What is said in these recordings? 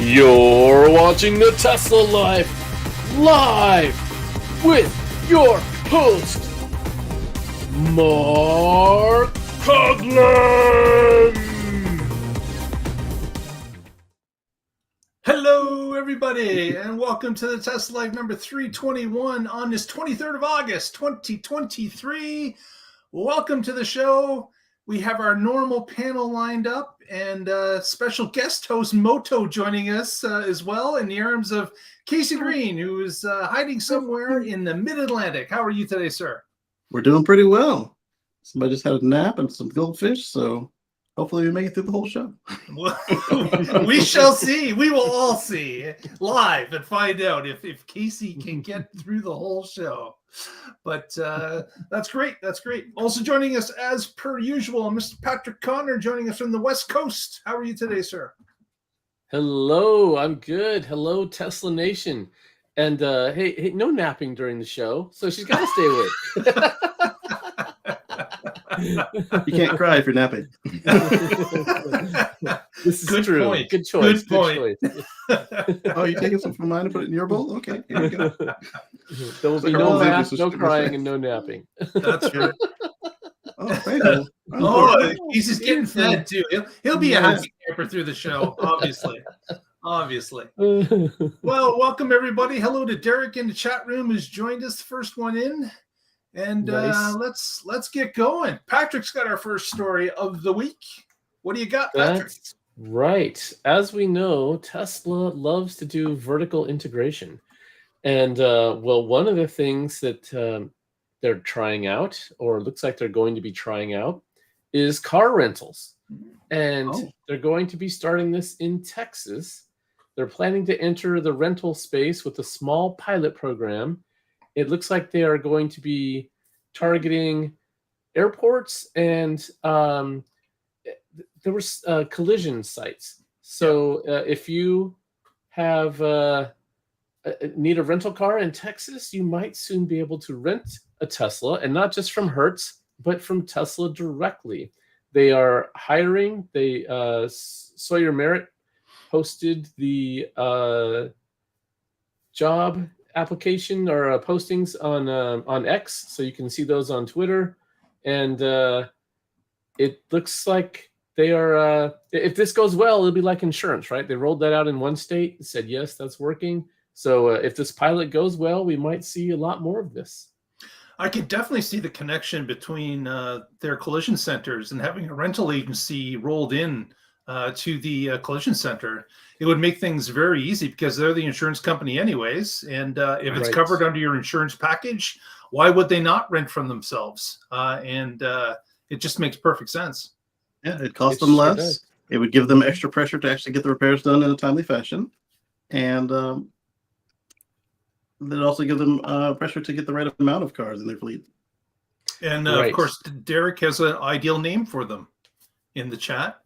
You're watching the Tesla Life live with your host, Mark Coughlin. Hello, everybody, and welcome to the Tesla Life number 321 on this 23rd of August, 2023. Welcome to the show. We have our normal panel lined up and special guest host Moto joining us as well in the arms of Casey Green, who is hiding somewhere in the mid-Atlantic. How are you today, sir? We're doing pretty well. Somebody just had a nap and some goldfish, so hopefully we make it through the whole show. We shall see. We will all see live and find out if Casey can get through the whole show. But that's great. That's great. Also joining us as per usual, Mr. Patrick Connor joining us from the West Coast. How are you today, sir? Hello, I'm good. Hello, Tesla Nation. And hey, no napping during the show, so she's got to stay awake. You can't cry if you're napping. This is Good true. point. Good choice. Good point. Oh, you taking some from mine and put it in your bowl? Okay, here we go. There will be no nap, no crying, and no napping. That's right. Oh, thank you. Oh, he's just getting fed too. He'll be a happy camper through the show, obviously. Well, welcome everybody. Hello to Derek in the chat room who's joined us, the first one in. And Nice. let's get going. Patrick's got our first story of the week. What do you got, Patrick? That's right. As we know, Tesla loves to do vertical integration. And well, one of the things that they're trying out, or looks like they're going to be trying out, is car rentals. And they're going to be starting this in Texas. They're planning to enter the rental space with a small pilot program. It looks like they are going to be targeting airports and there were collision sites. So if you have need a rental car in Texas, you might soon be able to rent a Tesla, and not just from Hertz, but from Tesla directly. They are hiring. They Sawyer Merritt posted the job application or postings on X, so you can see those on Twitter. And it looks like they are, if this goes well, it'll be like insurance, right? They rolled that out in one state and said, yes, that's working. So if this pilot goes well, we might see a lot more of this. I could definitely see the connection between their collision centers and having a rental agency rolled in to the collision center. It would make things very easy because they're the insurance company anyways. And if it's covered under your insurance package, why would they not rent from themselves? And it just makes perfect sense. Yeah, it costs them less. Does. It would give them extra pressure to actually get the repairs done in a timely fashion. And it'd also give them pressure to get the right amount of cars in their fleet. And of course, Derek has an ideal name for them in the chat.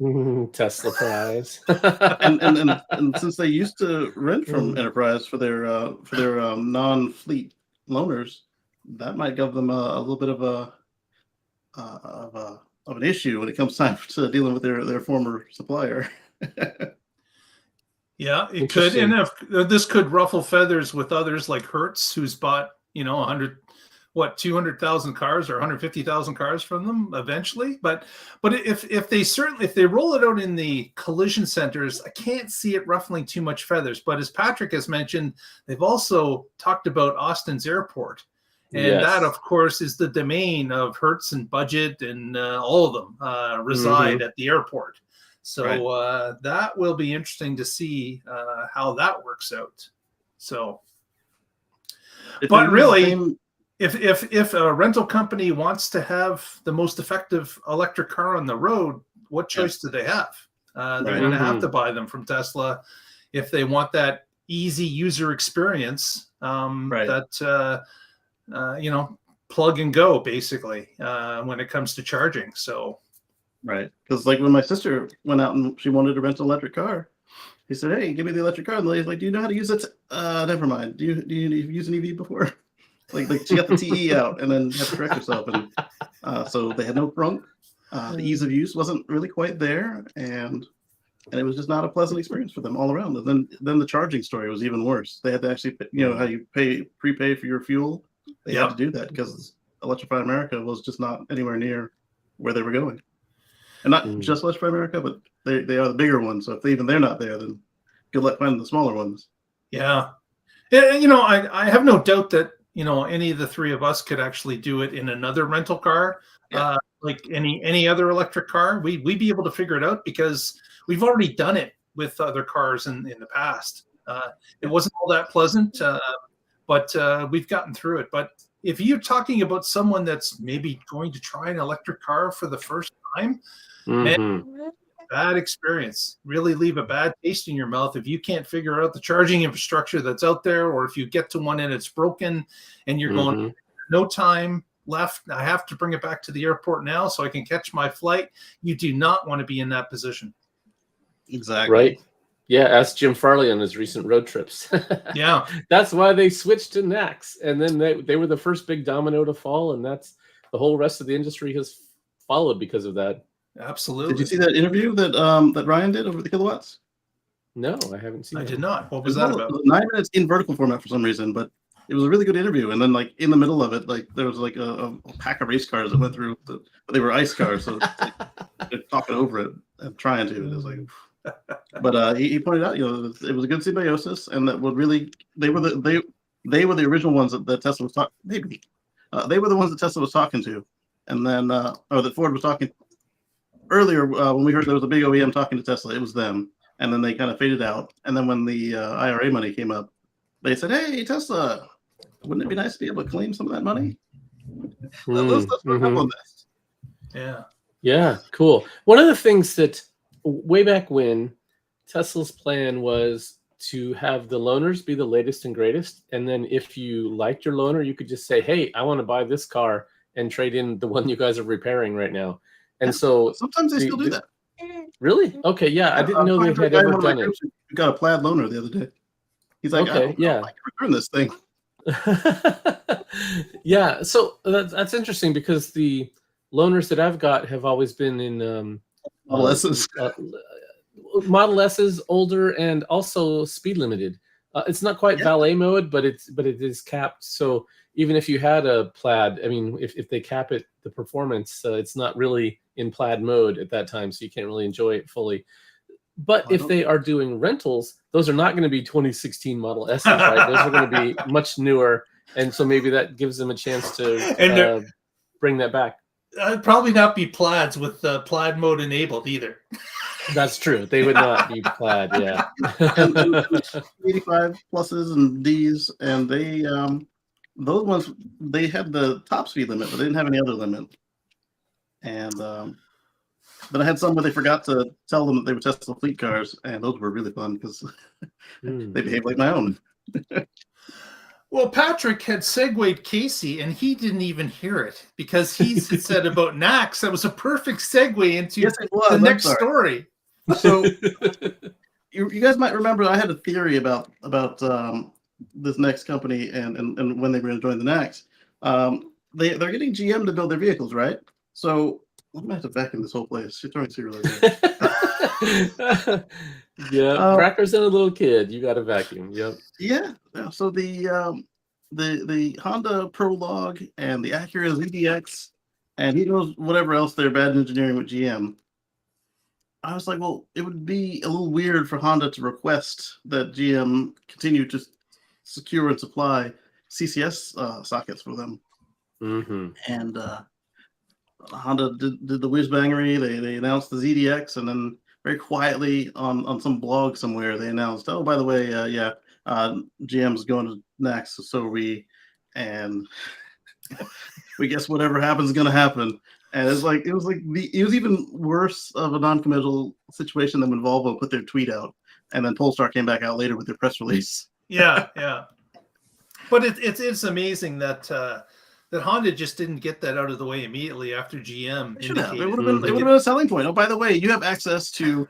Tesla Prize. and since they used to rent from Enterprise for their non-fleet loaners, that might give them a little bit of an issue when it comes time to dealing with their former supplier. Yeah, it could, and if this could ruffle feathers with others like Hertz, who's bought 200,000 cars or 150,000 cars from them eventually. But if they roll it out in the collision centers, I can't see it ruffling too much feathers. But as Patrick has mentioned, they've also talked about Austin's airport. And that, of course, is the domain of Hertz and Budget, and all of them reside at the airport. So that will be interesting to see how that works out. So, but really, if a rental company wants to have the most effective electric car on the road, what choice do they have? They're going to have to buy them from Tesla if they want that easy user experience. That plug and go basically when it comes to charging. So. Right, because like when my sister went out and she wanted to rent an electric car, he said, "Hey, give me the electric car." And the lady's like, "Do you know how to use it?" Never mind. Do you use an EV before? like she got the TE out and then had to correct herself, and so they had no trunk. The ease of use wasn't really quite there, and and it was just not a pleasant experience for them all around. And then the charging story was even worse. They had to actually, how you prepay for your fuel. They had to do that because Electrify America was just not anywhere near where they were going. And not just Electrify America, but they are the bigger ones. So if they're not there, then good luck finding the smaller ones. Yeah. I have no doubt that, any of the three of us could actually do it in another rental car, like any other electric car. We'd be able to figure it out because we've already done it with other cars in the past. It wasn't all that pleasant, but we've gotten through it. But if you're talking about someone that's maybe going to try an electric car for the first time, man, bad experience. Really leave a bad taste in your mouth if you can't figure out the charging infrastructure that's out there, or if you get to one and it's broken and you're going, no time left, I have to bring it back to the airport now so I can catch my flight. You do not want to be in that position. Exactly. Right. Yeah, ask Jim Farley on his recent road trips. Yeah. That's why they switched to NACS. And then they were the first big domino to fall, and that's the whole rest of the industry has followed because of that. Absolutely. Did you see that interview that Ryan did over the kilowatts? No, I haven't seen it. I did not. What was that about? 9 minutes in vertical format for some reason, but it was a really good interview. And then, like, in the middle of it, like, there was like a pack of race cars that went through. But they were ice cars, so they're talking over it and trying to. It was like, but he pointed out, it was a good symbiosis, and that would really they were the original ones that Tesla was talking. Maybe they were the ones that Tesla was talking to, and then or that Ford was talking earlier when we heard there was a big OEM talking to Tesla. It was them, and then they kind of faded out. And then when the IRA money came up, they said, "Hey, Tesla, wouldn't it be nice to be able to claim some of that money?" Let's work up on this. Yeah. Yeah, cool. One of the things that way back when, Tesla's plan was to have the loaners be the latest and greatest. And then if you liked your loaner, you could just say, hey, I want to buy this car and trade in the one you guys are repairing right now. And so sometimes they still do that. Really? Okay, yeah. I didn't know they had ever done it. We got a plaid loaner the other day. He's like, okay, I can return this thing. Yeah, so that's interesting because the loaners that I've got have always been in Model S's. Model S's, older, and also speed limited. It's not quite valet mode, but it is capped. So even if you had a plaid, I mean, if they cap it, the performance, it's not really in plaid mode at that time, so you can't really enjoy it fully. But if they are doing rentals, those are not going to be 2016 Model S's, right? Those are going to be much newer, and so maybe that gives them a chance to bring that back. I'd probably not be plaids with plaid mode enabled either. That's true. They would not be plaid, yeah. 85 pluses and Ds, and they those ones, they had the top speed limit, but they didn't have any other limit. And then I had some where they forgot to tell them that they were Tesla fleet cars, and those were really fun because they behave like my own. Well, Patrick had segued Casey, and he didn't even hear it because he said about NACS. That was a perfect segue into the next story. So you guys might remember I had a theory about this next company and when they were going to join the NACS. They're getting GM to build their vehicles, right? So I'm going to have to vacuum this whole place. You're throwing cereal over Yeah, crackers and a little kid. You got a vacuum. Yep. Yeah. So the Honda Prologue and the Acura ZDX, and he knows whatever else they're bad engineering with GM. I was like, well, it would be a little weird for Honda to request that GM continue to secure and supply CCS sockets for them. Mm-hmm. And Honda did the whiz-bangery. They announced the ZDX, and then very quietly on some blog somewhere, they announced, oh, by the way, GM's going to NACS, so are we. And we guess whatever happens is going to happen. And it was even worse of a non-committal situation than when Volvo put their tweet out, and then Polestar came back out later with their press release. Yeah. But it's amazing that Honda just didn't get that out of the way immediately after GM. It would have been a selling point. Oh, by the way, you have access to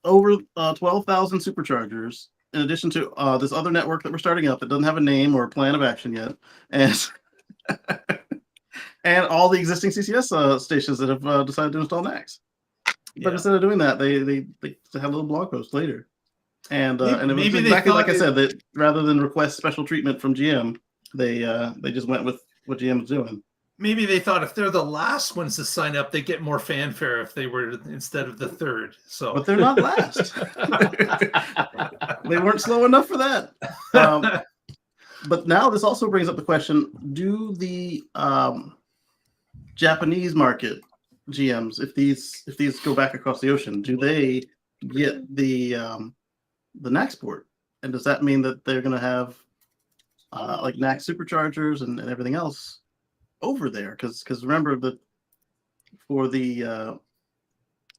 over 12,000 superchargers, in addition to this other network that we're starting up that doesn't have a name or a plan of action yet, and and all the existing CCS stations that have decided to install NACS. But instead of doing that, they had a little blog post later, and it was maybe exactly like I said, that rather than request special treatment from GM, they just went with what GM was doing. Maybe they thought if they're the last ones to sign up, they get more fanfare if they were instead of the third. So, but they're not last. They weren't slow enough for that. But now this also brings up the question: do the Japanese market GMs, if these go back across the ocean, do they get the NACS port? And does that mean that they're going to have like NACS Superchargers and everything else over there? Because remember that for the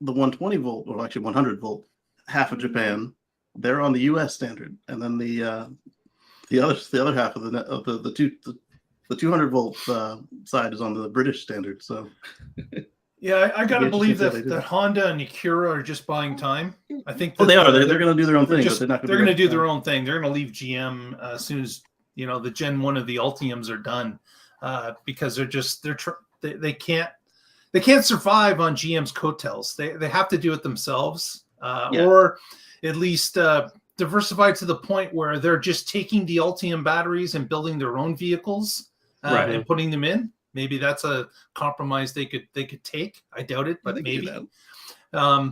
120 volt, or actually 100 volt, half of Japan, they're on the US standard, and then the other half of the 200 volt side is on the British standard. So yeah, I gotta believe that Honda and Acura are just buying time. I think they are. They're going to do their own thing. They're going to do their own thing. They're going to leave GM as soon as the Gen 1 of the Ultiums are done, because they can't survive on GM's coattails. They have to do it themselves, or at least diversify to the point where they're just taking the Ultium batteries and building their own vehicles and putting them in. Maybe that's a compromise they could take. I doubt it, but maybe.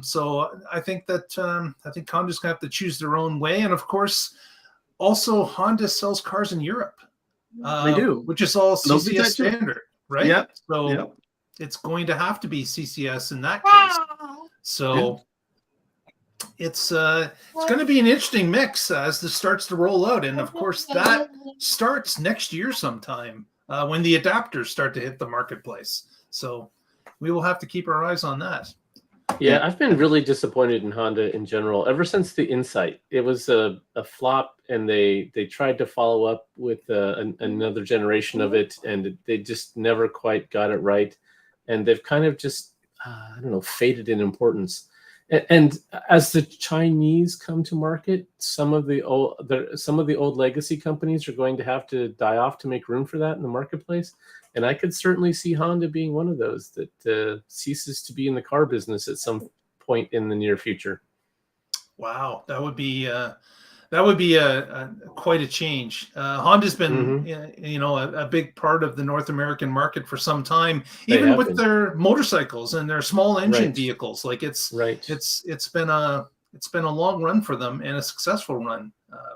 So I think that Honda's gonna have to choose their own way, and of course, also Honda sells cars in Europe. They do, which is all CCS standard, right? Yeah. So it's going to have to be CCS in that case. So it's going to be an interesting mix as this starts to roll out, and of course that starts next year sometime. When the adapters start to hit the marketplace. So we will have to keep our eyes on that. Yeah, I've been really disappointed in Honda in general. Ever since the Insight, it was a flop, and they tried to follow up with another generation of it, and they just never quite got it right. And they've kind of just, faded in importance. And as the Chinese come to market, some of the old legacy companies are going to have to die off to make room for that in the marketplace. And I could certainly see Honda being one of those that ceases to be in the car business at some point in the near future. Wow, that would be quite a change. Honda's been a big part of the North American market for some time, even with their motorcycles and their small engine vehicles. Like it's been a long run for them, and a successful run.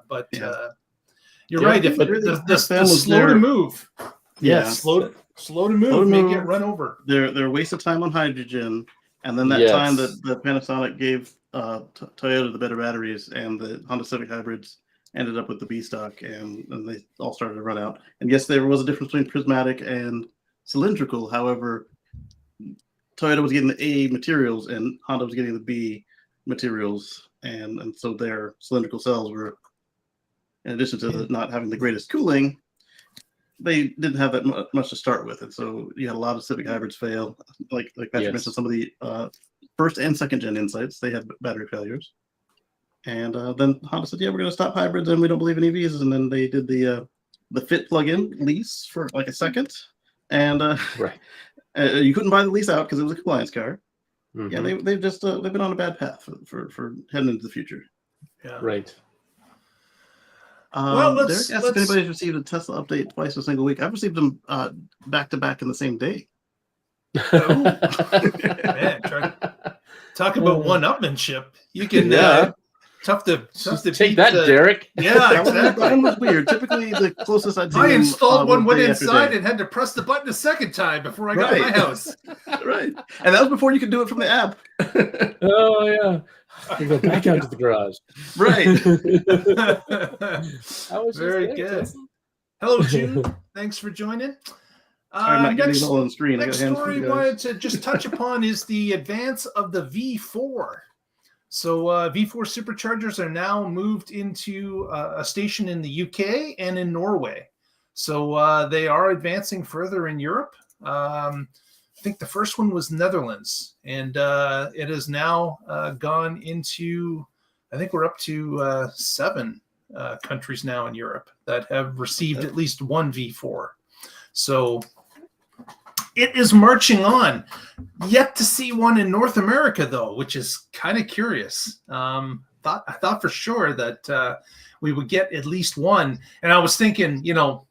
But you're right. If the slow to move, slow to move, may get run over. They're a waste of time on hydrogen, and then that time that Panasonic gave Toyota the better batteries, and the Honda Civic hybrids ended up with the B stock, and they all started to run out. And yes, there was a difference between prismatic and cylindrical. However, Toyota was getting the A materials and Honda was getting the B materials, and so their cylindrical cells were, in addition to not having the greatest cooling, they didn't have that much to start with, and so you had a lot of Civic hybrids fail. Like Patrick mentioned, some of the first and second gen Insights, they had battery failures, and then Honda said, "Yeah, we're going to stop hybrids, and we don't believe in EVs." And then they did the fit plug-in lease for like a second, and you couldn't buy the lease out because it was a compliance car. Yeah, they've been on a bad path for heading into the future. Yeah, right. Let's ask if anybody's received a Tesla update twice a single week. I've received them back to back in the same day. Man, talk about one-upmanship. You can tough to take that, Derek. Yeah, exactly. That one was weird. Typically, the closest I'd seen. I installed one, went inside, and had to press the button a second time before I got my house. Right, and that was before you could do it from the app. Oh yeah. You go back out to the garage. Right. Very good. Hello, June. Thanks for joining. Next story I wanted to just touch upon is the advance of the V4. So V4 Superchargers are now moved into a station in the UK and in Norway. So they are advancing further in Europe. I think the first one was Netherlands, and it has now gone into, I think we're up to 7 countries now in Europe that have received at least one V4. So it is marching on. Yet to see one in North America, though, which is kind of curious. I thought for sure that we would get at least one. And I was thinking,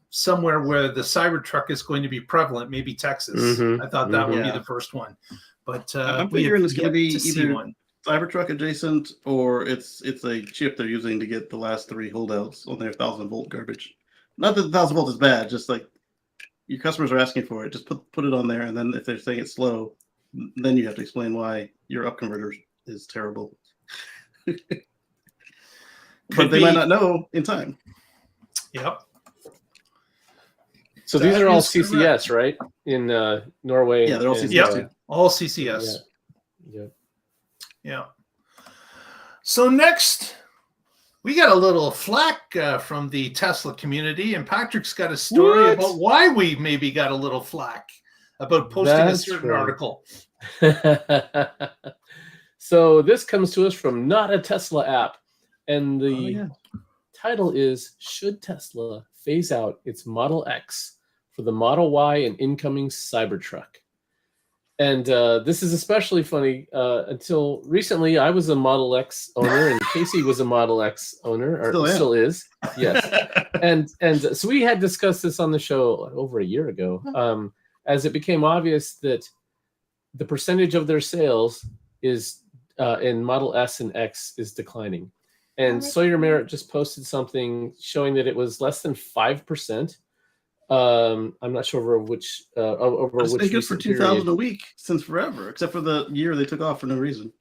somewhere where the CyberTruck is going to be prevalent, maybe Texas. I thought that would be the first one. But I'm figuring it's going to be either one. CyberTruck adjacent, or it's a chip they're using to get the last 3 holdouts on their 1,000-volt garbage. Not that the 1,000 volt is bad, just like your customers are asking for it. Just put it on there, and then if they're saying it's slow, then you have to explain why your up converter is terrible. But they might not know in time. Yep. So these are all CCS, right? In Norway. Yeah, they're all CCS. Yep. All CCS. Yeah. So next, we got a little flack from the Tesla community, and Patrick's got a story about why we maybe got a little flack about posting a certain article. So this comes to us from Not a Tesla App, and the title is, Should Tesla Phase Out Its Model X for the Model Y and Incoming Cybertruck? And this is especially funny. Until recently, I was a Model X owner, and Casey was a Model X owner, or still is. Yes. and so we had discussed this on the show over a year ago, as it became obvious that the percentage of their sales is in Model S and X is declining. And Sawyer Merritt just posted something showing that it was less than 5%. I'm not sure over which It's been good for 2,000 a week since forever, except for the year they took off for no reason.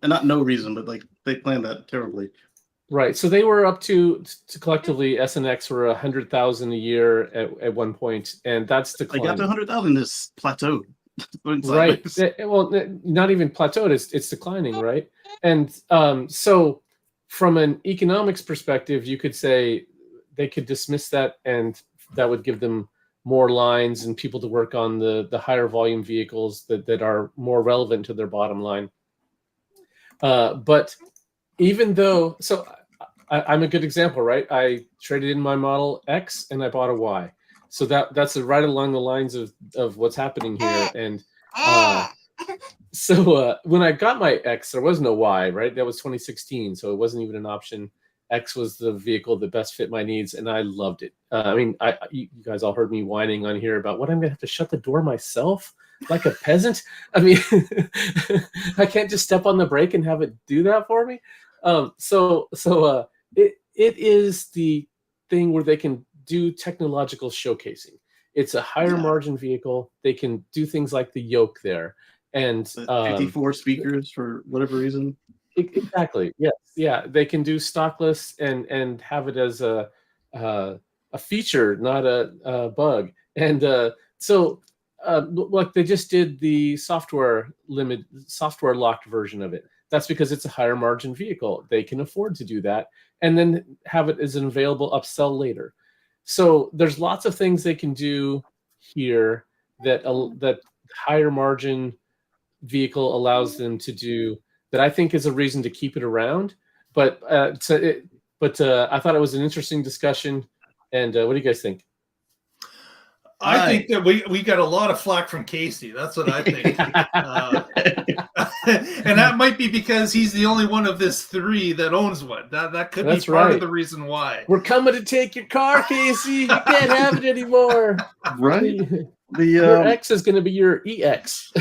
And not no reason, but like they planned that terribly. Right. So they were up to collectively S and X were 100,000 a year at one point, and that's declining. They got to 100,000 this plateau. Right. Well, not even plateaued. It's declining, right? And so from an economics perspective, you could say they could dismiss that, and that would give them more lines and people to work on the higher volume vehicles that are more relevant to their bottom line. But even though, so I'm a good example, right? I traded in my Model X and I bought a Y. So that's right along the lines of what's happening here. And so when I got my X, there was no Y, right? That was 2016, so it wasn't even an option. X was the vehicle that best fit my needs, and I loved it. I mean, you guys all heard me whining on here about what I'm going to have to shut the door myself like a peasant. I mean, I can't just step on the brake and have it do that for me. So it is the thing where they can do technological showcasing. It's a higher margin vehicle. They can do things like the yoke there, and 54 speakers for whatever reason. Exactly. Yes. Yeah. They can do stockless and have it as a feature, not a bug. And so like they just did the software locked version of it. That's because it's a higher margin vehicle. They can afford to do that, and then have it as an available upsell later. So there's lots of things they can do here that higher margin vehicle allows them to do, that I think is a reason to keep it around. But I thought it was an interesting discussion. And what do you guys think? I think that we got a lot of flack from Casey. That's what I think. And that might be because he's the only one of this 3 that owns one. That could be part of the reason why. We're coming to take your car, Casey. You can't have it anymore. Right. Your X is going to be your EX.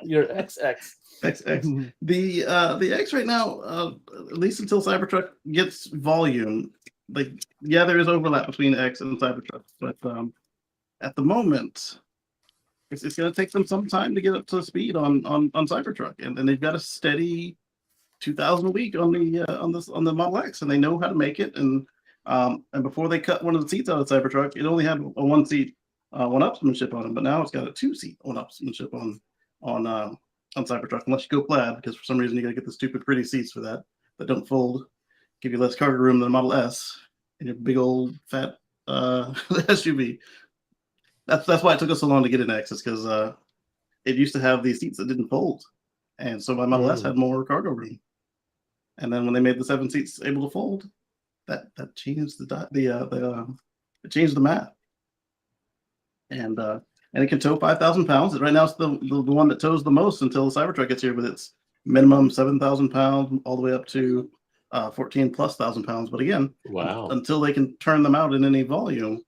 Your XX. XX. The X right now, at least until Cybertruck gets volume, like there is overlap between X and Cybertruck, but at the moment, it's going to take them some time to get up to speed on Cybertruck, and they've got a steady 2,000 a week on the Model X, and they know how to make it. And before they cut one of the seats out of Cybertruck, it only had a 1-seat one-upsmanship on it, but now it's got a 2-seat one-upsmanship on Cybertruck, unless you go plaid, because for some reason you got to get the stupid pretty seats for that don't fold, give you less cargo room than a Model S in your big old fat SUV. That's why it took us so long to get an X, is because it used to have these seats that didn't fold, and so my Model S had more cargo room. And then when they made the 7 seats able to fold, that changed it changed the math. And and it can tow 5,000 pounds. Right now, it's the one that tows the most until the Cybertruck gets here with its minimum 7,000 pounds, all the way up to 14,000+ pounds. But again, Wow. until they can turn them out in any volume,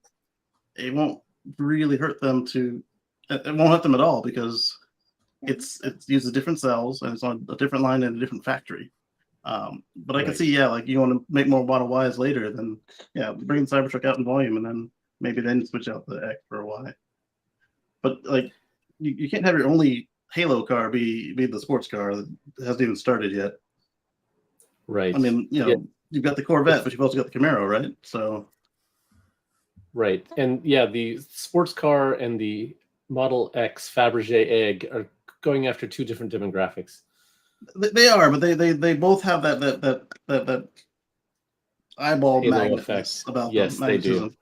it won't really hurt them to. It won't hurt them at all because it uses different cells and it's on a different line in a different factory. But I can see, like you want to make more Model Ys later, then bring the Cybertruck out in volume and then maybe then switch out the X for a Y. But like you can't have your only Halo car be the sports car that hasn't even started yet. Right. I mean, you've got the Corvette, but you've also got the Camaro, right? So. Right. And the sports car and the Model X Fabergé egg are going after two different demographics. They are, but they both have that eyeball effect about them. Yes, they do.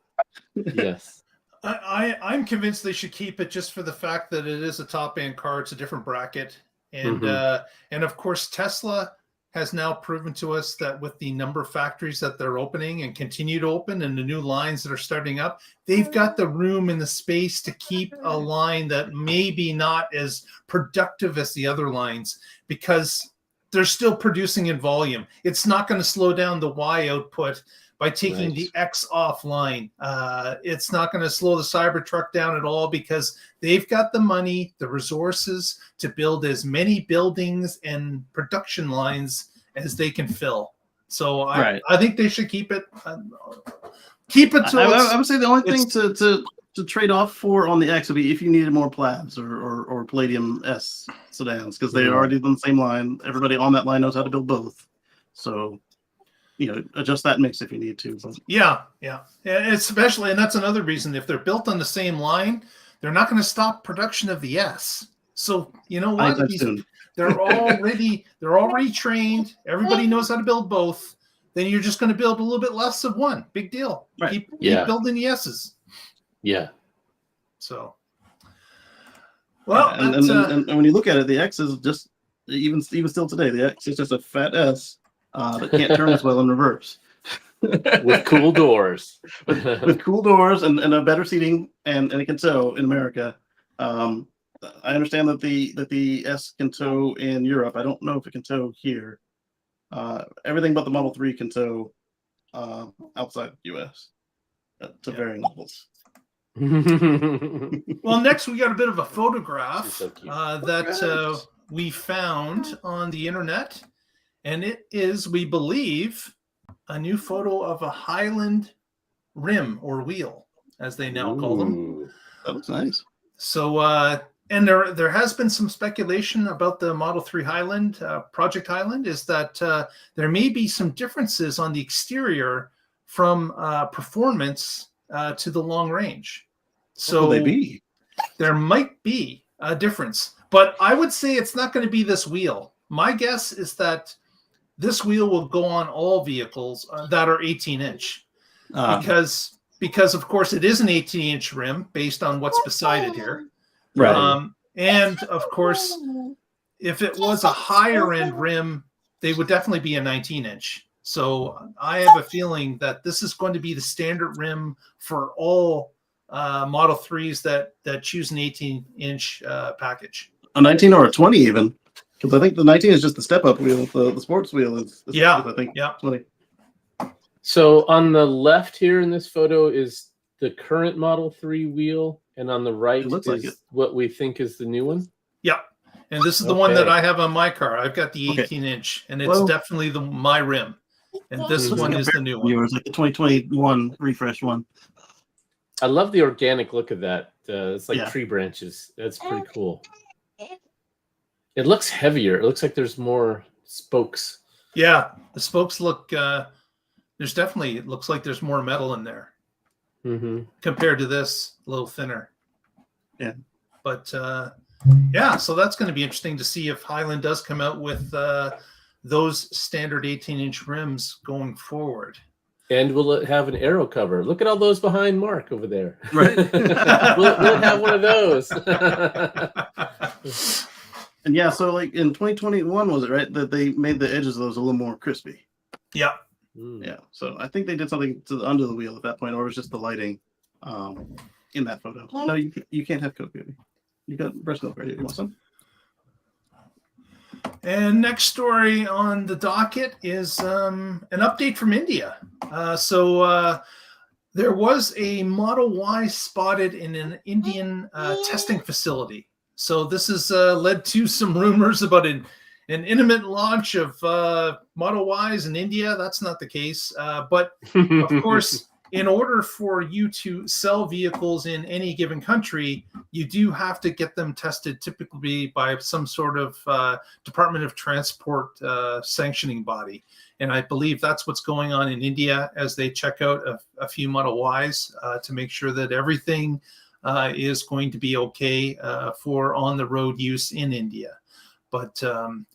Yes. I'm convinced they should keep it just for the fact that it is a top-end car. It's a different bracket. And and of course, Tesla has now proven to us that with the number of factories that they're opening and continue to open and the new lines that are starting up, they've got the room and the space to keep a line that maybe not as productive as the other lines because they're still producing in volume. It's not going to slow down the Y output by taking the X offline. It's not going to slow the Cybertruck down at all because they've got the money, the resources to build as many buildings and production lines as they can fill. So I think they should keep it. Keep it. I would say the only thing to trade off for on the X would be if you needed more plaids or Palladium S sedans because they're already on the same line. Everybody on that line knows how to build both. So. Adjust that mix if you need to. But. Yeah. Especially, and that's another reason. If they're built on the same line, they're not going to stop production of the S. So you know what? They're already trained. Everybody knows how to build both. Then you're just going to build a little bit less of one. Big deal. Right. Keep building the S's. Yeah. So. Well, and when you look at it, the X is just even still today. The X is just a fat S. That can't turn as well in reverse. With cool doors. with cool doors and a better seating and it can tow in America. I understand that the S can tow in Europe. I don't know if it can tow here. Everything but the Model 3 can tow outside the US to varying levels. Well, next we got a bit of a photograph that we found on the internet. And it is, we believe, a new photo of a Highland rim or wheel, as they now call them. That looks nice. So, and there has been some speculation about the Model 3 Highland, Project Highland, is that there may be some differences on the exterior from performance to the long range. So what will they be? There might be a difference, but I would say it's not going to be this wheel. My guess is that this wheel will go on all vehicles that are 18-inch because of course it is an 18-inch rim based on what's beside it here. Right. And of course, if it was a higher end rim, they would definitely be a 19-inch. So I have a feeling that this is going to be the standard rim for all Model 3s that choose an 18-inch package. A 19 or a 20 even. Because I think the 19 is just the step-up wheel. The sports wheel is I think 20. So on the left here in this photo is the current Model 3 wheel, and on the right is what we think is the new one? Yeah. And this is the one that I have on my car. I've got the 18-inch, and it's definitely my rim. And this one is the new one. Yours, like the 2021 refresh one. I love the organic look of that. It's like tree branches. That's pretty cool. It looks heavier. It looks like there's more spokes. Yeah, the spokes look. It looks like there's more metal in there compared to this, a little thinner. Yeah, but so that's going to be interesting to see if Highland does come out with those standard 18-inch rims going forward. And will it have an aero cover? Look at all those behind Mark over there. Right. will it have one of those? And yeah, so like in 2021, was it right that they made the edges of those a little more crispy? Yeah. Yeah. So I think they did something to the under the wheel at that point, or it was just the lighting. in that photo. No, you can't have Coke, baby. You got breast milk ready. You want some? And next story on the docket is an update from India. There was a Model Y spotted in an Indian testing facility. So this has led to some rumors about an imminent launch of Model Ys in India. That's not the case. But of course, in order for you to sell vehicles in any given country, you do have to get them tested typically by some sort of Department of Transport sanctioning body. And I believe that's what's going on in India as they check out a few Model Ys to make sure that everything is going to be okay for on-the-road use in India. But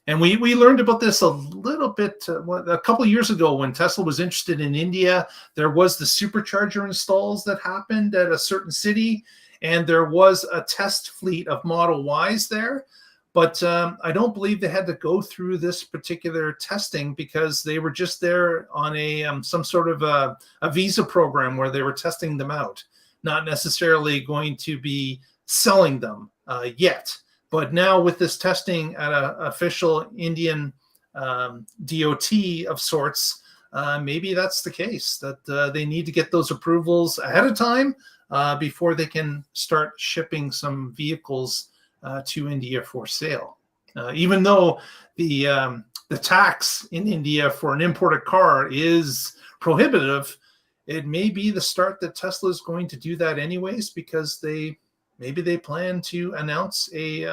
and we learned about this a little bit a couple of years ago when Tesla was interested in India. There was the Supercharger installs that happened at a certain city, and there was a test fleet of Model Ys there. But I don't believe they had to go through this particular testing because they were just there on a some sort of a visa program where they were testing them out, not necessarily going to be selling them yet. But now with this testing at an official Indian DOT of sorts, maybe that's the case, that they need to get those approvals ahead of time before they can start shipping some vehicles to India for sale. Even though the tax in India for an imported car is prohibitive, it may be the start that Tesla is going to do that anyways, because maybe they plan to announce a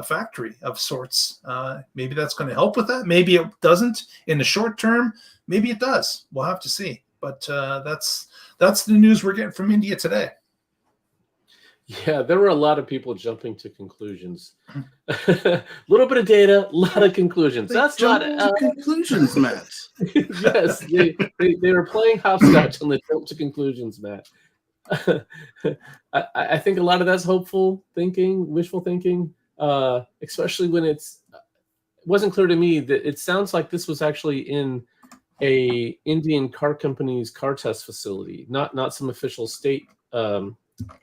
factory of sorts. Maybe that's going to help with that. Maybe it doesn't in the short term. Maybe it does. We'll have to see. But that's the news we're getting from India today. Yeah, there were a lot of people jumping to conclusions. A little bit of data, a lot of conclusions. That's not conclusions, Matt. Yes, they were playing hopscotch on the jump to conclusions, Matt. I think a lot of that's hopeful thinking, wishful thinking, especially when it wasn't clear to me that it sounds like this was actually in a Indian car company's car test facility, not some official state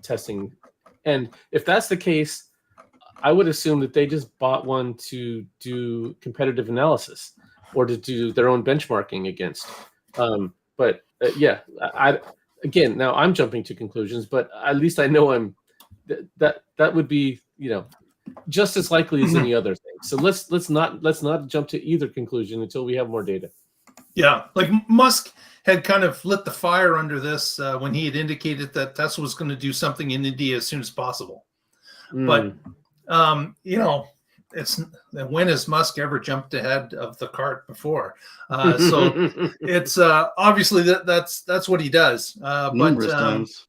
testing. And if that's the case, I would assume that they just bought one to do competitive analysis or to do their own benchmarking against. Yeah, Again, now I'm jumping to conclusions, but at least I know that would be, just as likely as any other thing. So let's not jump to either conclusion until we have more data. Yeah, like Musk had kind of lit the fire under this when he had indicated that Tesla was going to do something in India as soon as possible. But it's when has Musk ever jumped ahead of the cart before? So it's obviously that's what he does. Numerous times.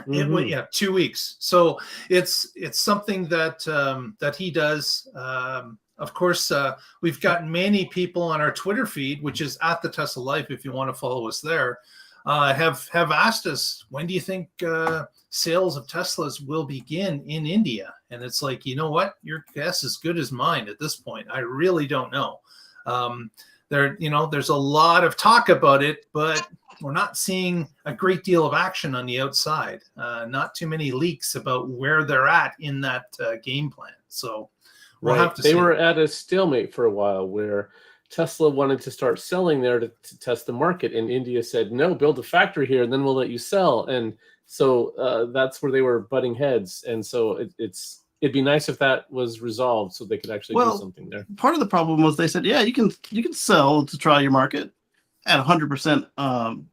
2 weeks. So it's something that he does. Of course, we've gotten many people on our Twitter feed, which is at the Tesla Life, if you want to follow us there, have asked us, when do you think sales of Teslas will begin in India? And it's like, you know what? Your guess is good as mine at this point. I really don't know. There's a lot of talk about it, but we're not seeing a great deal of action on the outside. Not too many leaks about where they're at in that game plan. So we'll have to see. They were at a stalemate for a while where Tesla wanted to start selling there to test the market, and India said, no, build a factory here, and then we'll let you sell. And so that's where they were butting heads. And so it'd be nice if that was resolved so they could actually do something there. Part of the problem was they said, yeah, you can sell to try your market at 100%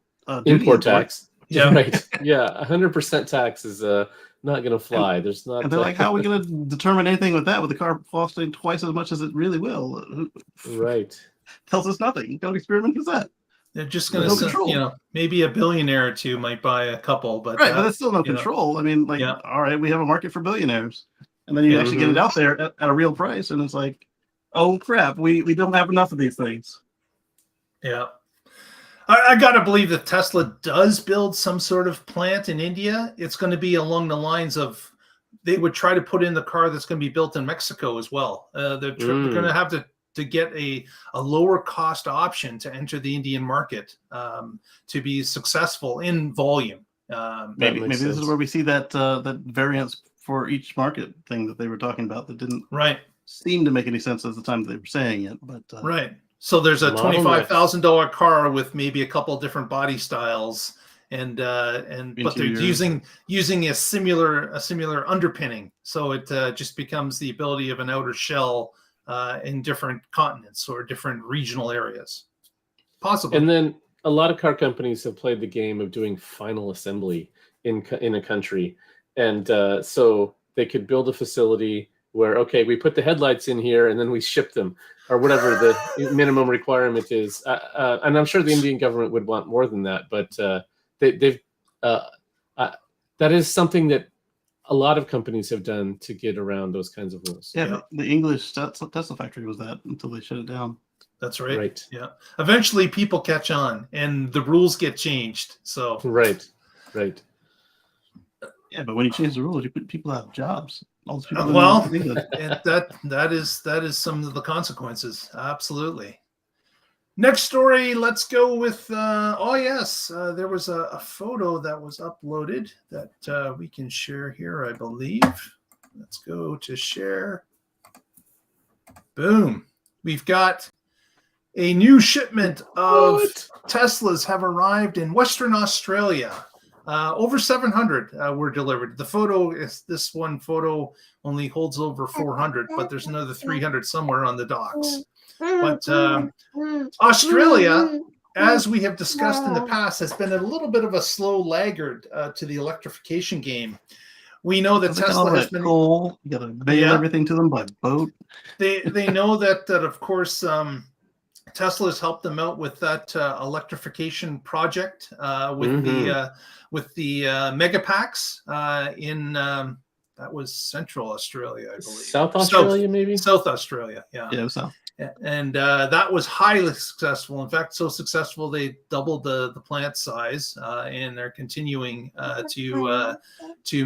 import tax. Yeah, right. Yeah, 100% tax is not going to fly. There's not. And they're like, how are we going to determine anything with that? With the car costing twice as much as it really will? Right. Tells us nothing. What experiment is that? They're just going to, maybe a billionaire or two might buy a couple, but right, but that's still no control. I mean, all right, we have a market for billionaires, and then you actually get it out there at a real price, and it's like, oh crap, we don't have enough of these things. Yeah. I got to believe that Tesla does build some sort of plant in India. It's going to be along the lines of they would try to put in the car that's going to be built in Mexico as well. They're going to have to get a lower cost option to enter the Indian market to be successful in volume. Maybe makes this is sense. where we see that that variance for each market thing that they were talking about that didn't Right. seem to make any sense at the time that they were saying it. But Right. So there's a Model $25,000 car with maybe a couple different body styles, and but they're Interior. using a similar underpinning. So it just becomes the ability of an outer shell in different continents or different regional areas. Possibly. And then a lot of car companies have played the game of doing final assembly in a country, and so they could build a facility where, okay, we put the headlights in here and then we ship them, or whatever the minimum requirement is. And I'm sure the Indian government would want more than that, but that is something that a lot of companies have done to get around those kinds of rules. yeah, the English Tesla factory was that until they shut it down. That's right. Right. Yeah. Eventually, people catch on, and the rules get changed. So Right. Yeah, but when you change the rules, you put people out of jobs. All those people well, in England. and that is some of the consequences. Absolutely. Next story. Let's go with. There was a photo that was uploaded that we can share here, I believe. Let's go to share. Boom. We've got a new shipment of Teslas have arrived in Western Australia. Over 700 were delivered. The photo is this one photo only holds over 400, but there's another 300 somewhere on the docks. But Australia, as we have discussed in the past, has been a little bit of a slow laggard to the electrification game. We know that Tesla has been coal. You got to bail everything to them by boat. They know that of course Tesla has helped them out with that electrification project with the Megapacks in that was Central Australia, I believe. South Australia, maybe? South Australia, yeah. Yeah, South. And that was highly successful. In fact, so successful they doubled the plant size, and they're continuing to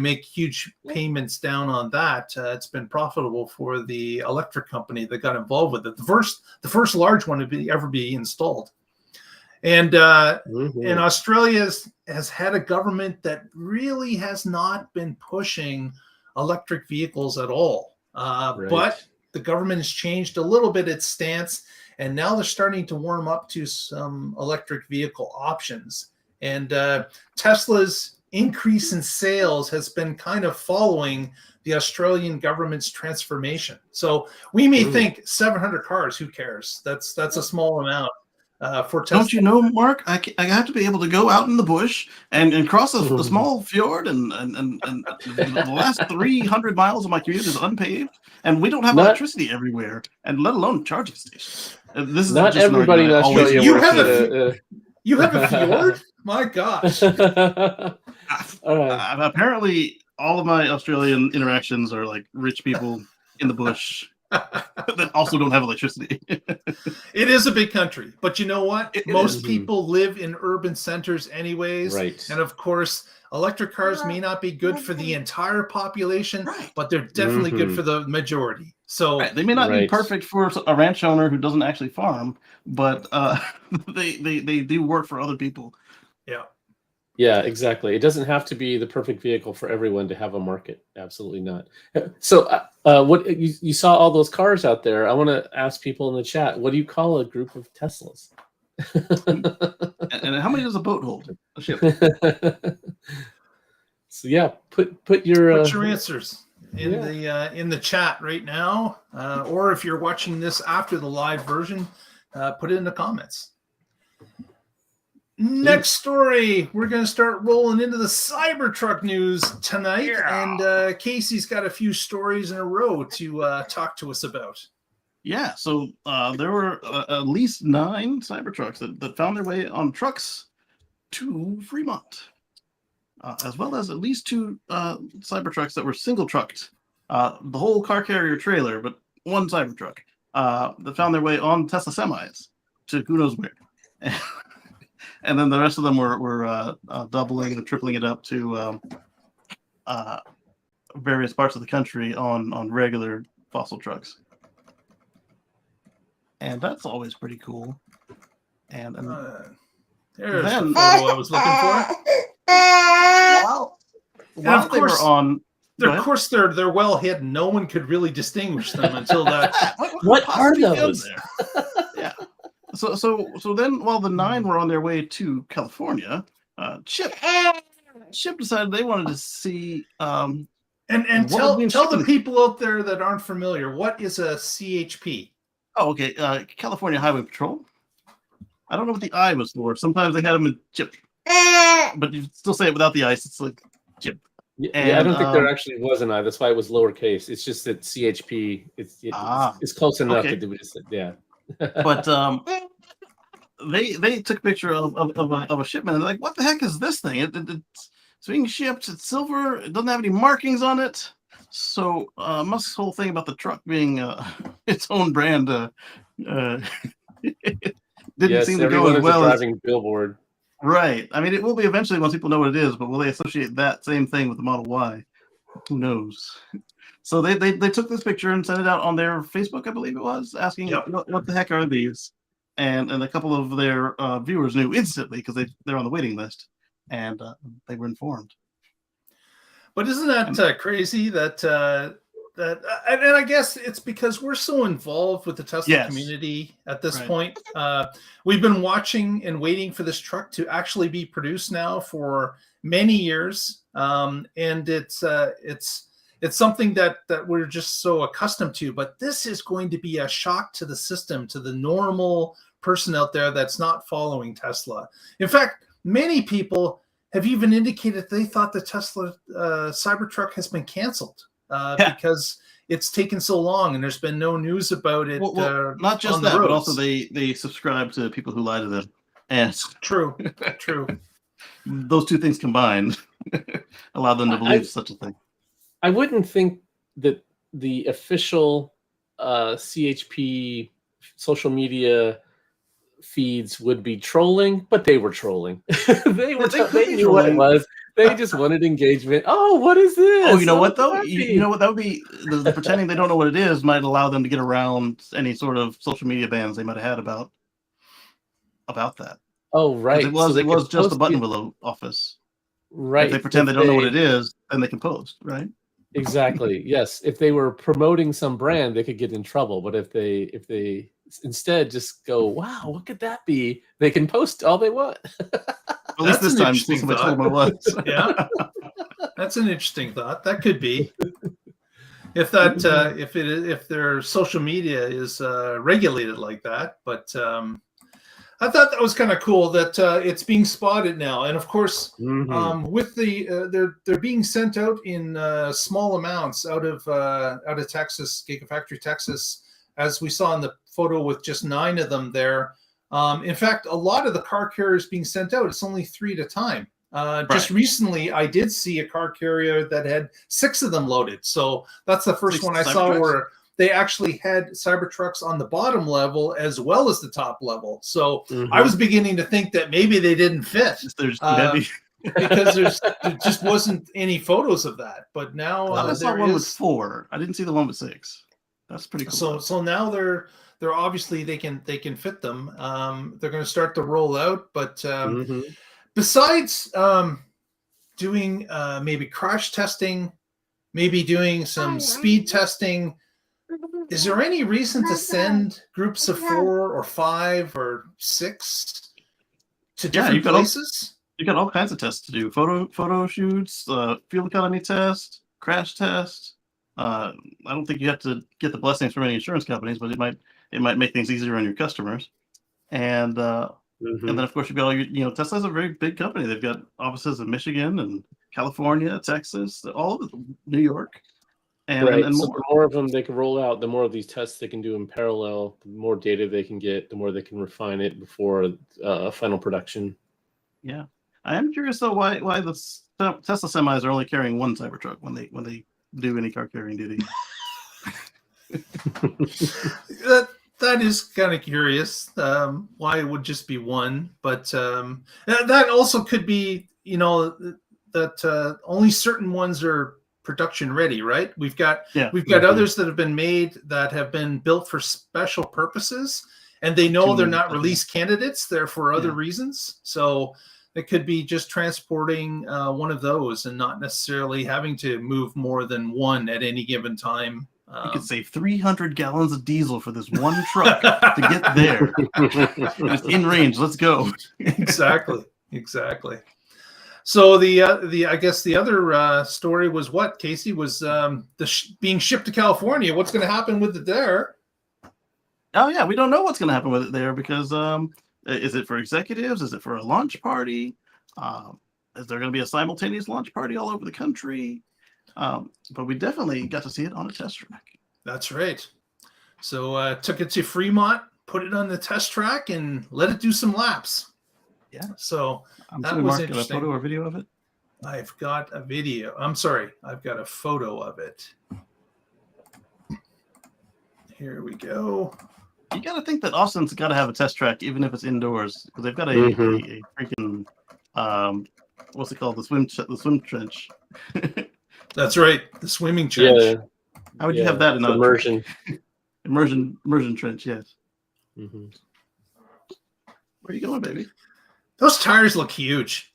make huge payments down on that. It's been profitable for the electric company that got involved with it. The first large one to ever be installed. And and Australia has had a government that really has not been pushing electric vehicles at all. But the government has changed a little bit its stance, and now they're starting to warm up to some electric vehicle options. And Tesla's increase in sales has been kind of following the Australian government's transformation. So we may think 700 cars, who cares? That's a small amount. For Tesla. Don't you know, Mark? I have to be able to go out in the bush and cross a small fjord, and the last 300 miles of my commute is unpaved, and we don't have electricity everywhere, and let alone charging stations. This is not everybody in Australia. You have a fjord? My gosh! Apparently, all of my Australian interactions are like rich people in the bush. That also don't have electricity. It is a big country, but you know what? Most people live in urban centers anyways. Right. And of course, electric cars may not be good for the entire population, but they're definitely good for the majority. So they may not be perfect for a ranch owner who doesn't actually farm, but they do work for other people. Yeah. Yeah, exactly. It doesn't have to be the perfect vehicle for everyone to have a market. Absolutely not. So what you saw all those cars out there. I want to ask people in the chat, what do you call a group of Teslas? And how many does a boat hold? A ship. So yeah, put your answers in the chat right now, or if you're watching this after the live version, put it in the comments. Next story, we're going to start rolling into the CyberTruck news tonight, and Casey's got a few stories in a row to talk to us about. Yeah, so there were at least 9 CyberTrucks that found their way on trucks to Fremont, as well as at least 2 CyberTrucks that were single trucked, the whole car carrier trailer, but one CyberTruck that found their way on Tesla semis to who knows where. And then the rest of them were doubling and tripling it up to various parts of the country on regular fossil trucks. And that's always pretty cool. And there's the photo I was looking for. while they were on, of course, they're well hidden. No one could really distinguish them until that. What are those? Yeah. So then, while the 9 were on their way to California, Chip decided they wanted to see. And tell the people out there that aren't familiar, what is a CHP? Oh, okay. California Highway Patrol. I don't know what the I was for. Sometimes they had them in Chip, but you still say it without the I. It's like Chip. Yeah, I don't think there actually was an I. That's why it was lowercase. It's just that CHP. It's close enough that we just said, yeah. But they took a picture of a shipment and they're like, what the heck is this thing? It's being shipped. It's silver. It doesn't have any markings on it. So Musk's whole thing about the truck being its own brand didn't seem to go as well. Driving billboard. Right. I mean, it will be eventually once people know what it is, but will they associate that same thing with the Model Y? Who knows? So they took this picture and sent it out on their Facebook, I believe it was, asking what the heck are these? And a couple of their viewers knew instantly because they're on the waiting list, and they were informed. But isn't that crazy that and I guess it's because we're so involved with the Tesla community at this point. We've been watching and waiting for this truck to actually be produced now for many years, and it's something that we're just so accustomed to. But this is going to be a shock to the system, to the normal person out there that's not following Tesla. In fact, many people have even indicated they thought the Tesla CyberTruck has been canceled. Because it's taken so long and there's been no news about it. Well, not just that, but also they subscribe to people who lie to them. And true. Those two things combined allow them to believe such a thing. I wouldn't think that the official CHP social media feeds would be trolling, but they were trolling. they knew what it was. They just wanted engagement. Oh, what is this? Oh, you know what though? You know what, that would be the pretending they don't know what it is might allow them to get around any sort of social media bans they might have had about that. Oh, right. It was just the Buttonwillow office. Right. If they pretend they don't know what it is, then they can post, right? Exactly. Yes. If they were promoting some brand, they could get in trouble. But if they instead just go, wow, what could that be? They can post all they want. At least this time, somebody told them what it was. Yeah, that's an interesting thought. That could be if that if their social media is regulated like that. But I thought that was kind of cool that it's being spotted now, and of course, with the they're being sent out in small amounts out of Texas, Gigafactory Texas, as we saw in the photo with just 9 of them there. In fact, a lot of the car carriers being sent out, it's only 3 at a time. Just recently, I did see a car carrier that had 6 of them loaded. So that's the first one I saw where they actually had Cybertrucks on the bottom level as well as the top level. So I was beginning to think that maybe they didn't fit because there just wasn't any photos of that. But now I saw one with 4. I didn't see the one with 6. That's pretty cool. So now they're obviously they can fit them. They're going to start to roll out, but besides doing maybe crash testing, maybe doing some speed testing, is there any reason to send groups of 4 or 5 or 6 to different places? You got all kinds of tests to do: photo shoots, fuel economy test, crash test. I don't think you have to get the blessings from any insurance companies, but it might make things easier on your customers. And then of course you've got all your, Tesla's a very big company. They've got offices in Michigan and California, Texas, all of New York, and more. So the more of them they can roll out, the more of these tests they can do in parallel, the more data they can get, the more they can refine it before final production. Yeah, I am curious though why the Tesla semis are only carrying one Cybertruck when they do any car carrying duty. That is kind of curious. Why it would just be one, but that also could be, that only certain ones are production ready, right? We've got others that have been made that have been built for special purposes, and they know they're not release candidates. They're for other reasons. So that could be just transporting one of those and not necessarily having to move more than one at any given time. You could save 300 gallons of diesel for this one truck to get there. It's in range. Let's go. Exactly. So I guess the other story was what, Casey, was being shipped to California. What's going to happen with it there? Oh yeah, we don't know what's going to happen with it there because is it for executives? Is it for a launch party? Is there going to be a simultaneous launch party all over the country? But we definitely got to see it on a test track. That's right. So took it to Fremont, put it on the test track, and let it do some laps. Yeah. So that was interesting. A photo or video of it? I've got a video. I'm sorry. I've got a photo of it. Here we go. You got to think that Austin's got to have a test track, even if it's indoors, because they've got a freaking what's it called? The swim trench. That's right, the swimming trench. Yeah. How would you have that in immersion? Immersion trench, yes. Mm-hmm. Where are you going, baby? Those tires look huge.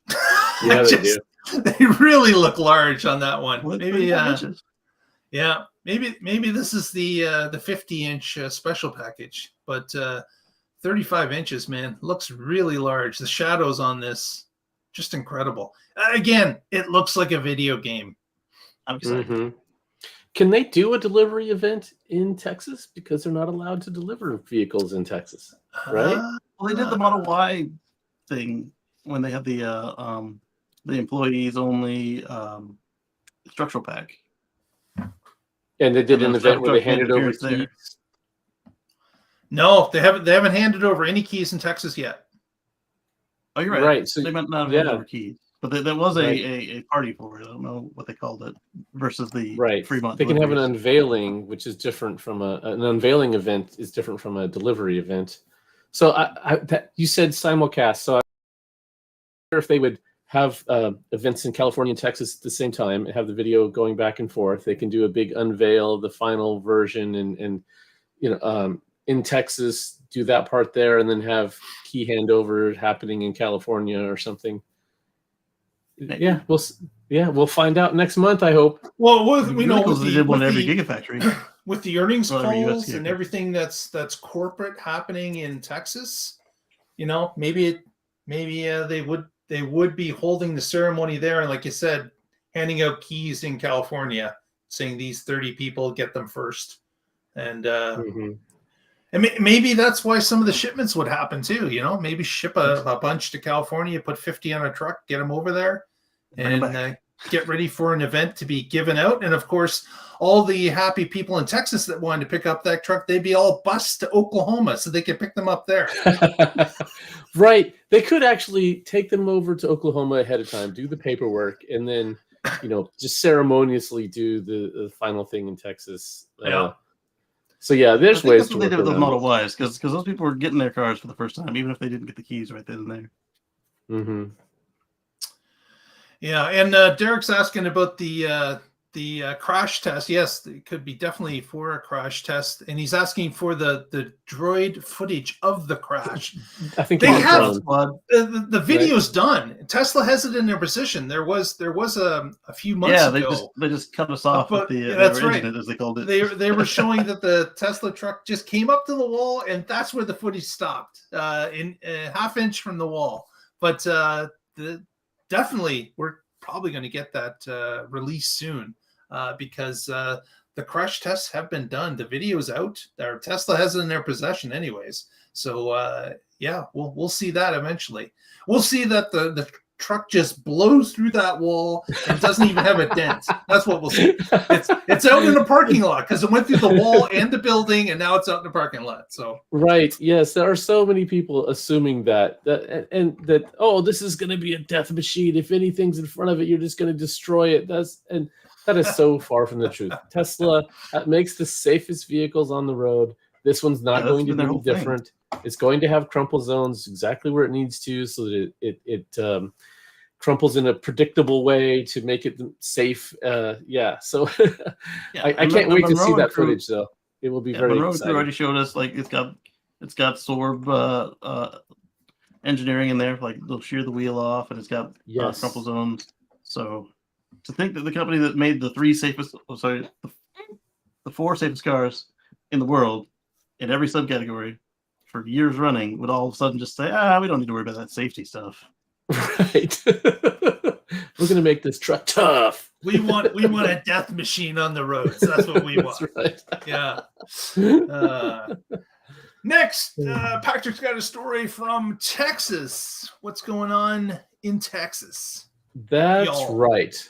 Yeah, they do. They really look large on that one. Well, maybe, maybe this is the 50-inch special package, but 35 inches, man, looks really large. The shadows on this, just incredible. Again, it looks like a video game. I'm excited. Mm-hmm. Can they do a delivery event in Texas because they're not allowed to deliver vehicles in Texas, right? Well, they did the Model Y thing when they had the employees only structural pack. And they did an event where they handed over keys. No, they haven't handed over any keys in Texas yet. Oh, you're right. Right. So they meant not hand over keys. But there was a party for it. I don't know what they called it versus the Fremont. They can have an unveiling, which is different from an unveiling event is different from a delivery event. So you said simulcast. So I wonder if they would have events in California and Texas at the same time and have the video going back and forth. They can do a big unveil of the final version and in Texas, do that part there, and then have key handover happening in California or something. Yeah, we'll find out next month, I hope. Well, we know they did one every Gigafactory with the earnings calls and everything that's corporate happening in Texas. Maybe they would be holding the ceremony there, and like you said, handing out keys in California, saying these 30 people get them first, and and maybe that's why some of the shipments would happen too. Maybe ship a bunch to California, put 50 on a truck, get them over there, and get ready for an event to be given out. And of course, all the happy people in Texas that wanted to pick up that truck, they'd be all bused to Oklahoma so they could pick them up there. Right. They could actually take them over to Oklahoma ahead of time, do the paperwork, and then, just ceremoniously do the final thing in Texas. Yeah. So yeah, there's ways that's what they did with those Model Ys, because those people were getting their cars for the first time, even if they didn't get the keys right then and there. Mm-hmm. Yeah, and Derek's asking about the crash test. Yes, it could be definitely for a crash test, and he's asking for the droid footage of the crash. I think they have the video's done. Tesla has it in their position. There was a few months ago. They just cut us off with the that's right, as they called it. They were showing that the Tesla truck just came up to the wall, and that's where the footage stopped, in a half-inch from the wall. But definitely, we're probably going to get that released soon. Because the crash tests have been done. The video's out. Our Tesla has it in their possession anyways. So we'll see that eventually. We'll see that the truck just blows through that wall and doesn't even have a dent. That's what we'll see. It's out in the parking lot because it went through the wall and the building, and now it's out in the parking lot. So right, yes, there are so many people assuming that this is going to be a death machine. If anything's in front of it, you're just going to destroy it. That is so far from the truth. Tesla makes the safest vehicles on the road. This one's not going to be different. It's going to have crumple zones exactly where it needs to, so that it crumples in a predictable way to make it safe. So I can't wait to see that footage, though. It will be very exciting. Already showed us it's got Sorb engineering in there. Like they'll shear the wheel off, and it's got Yes. crumple zones. So to think that the company that made the four safest cars in the world in every subcategory for years running would all of a sudden just say, we don't need to worry about that safety stuff. Right. We're gonna make this truck tough. We want a death machine on the roads. That's what we want. That's right. Yeah. Next, Patrick's got a story from Texas. What's going on in Texas? That's Y'all. right.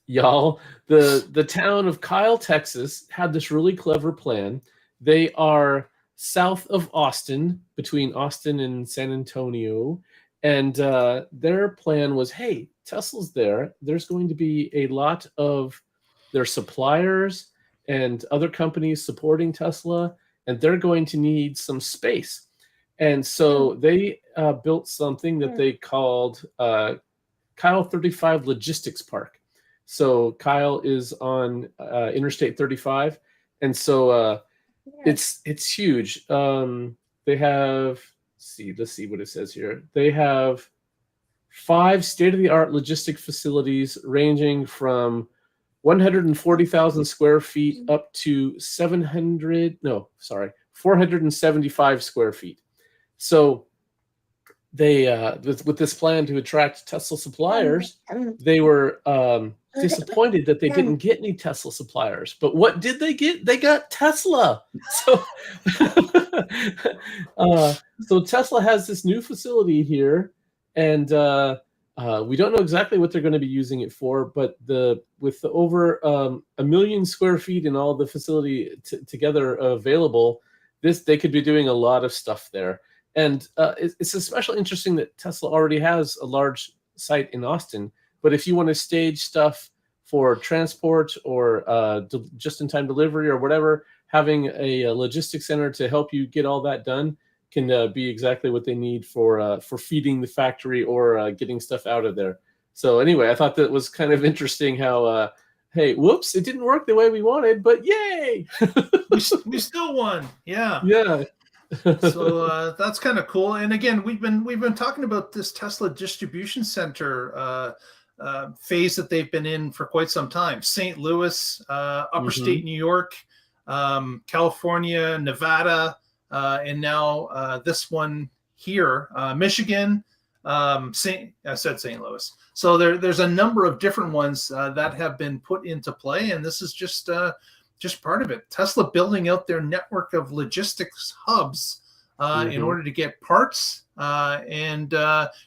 Y'all, the town of Kyle, Texas had this really clever plan. They are south of Austin, between Austin and San Antonio. And their plan was, hey, Tesla's there. There's going to be a lot of their suppliers and other companies supporting Tesla, and they're going to need some space. And so they built something that they called Kyle 35 Logistics Park. So Kyle is on Interstate 35, and so it's huge. They have, let's see what it says here. They have 5 state-of-the-art logistic facilities ranging from 140,000 square feet up to 475 square feet. So they, with this plan to attract Tesla suppliers, they were disappointed that they didn't get any Tesla suppliers. But what did they get? They got Tesla. So, so Tesla has this new facility here, and we don't know exactly what they're going to be using it for. But with the over 1 million square feet and all the facility together available, they could be doing a lot of stuff there. And it's especially interesting that Tesla already has a large site in Austin. But if you want to stage stuff for transport or just-in-time delivery or whatever, having a logistics center to help you get all that done can be exactly what they need for feeding the factory or getting stuff out of there. So anyway, I thought that was kind of interesting how, hey, whoops, it didn't work the way we wanted, but yay! we still won. Yeah. Yeah. So that's kind of cool. And again, we've been talking about this Tesla distribution center phase that they've been in for quite some time. St. Louis, upstate New York, California, Nevada, and now this one here, Michigan. I said St. Louis. So there's a number of different ones that have been put into play, and this is just part of it. Tesla building out their network of logistics hubs in order to get parts and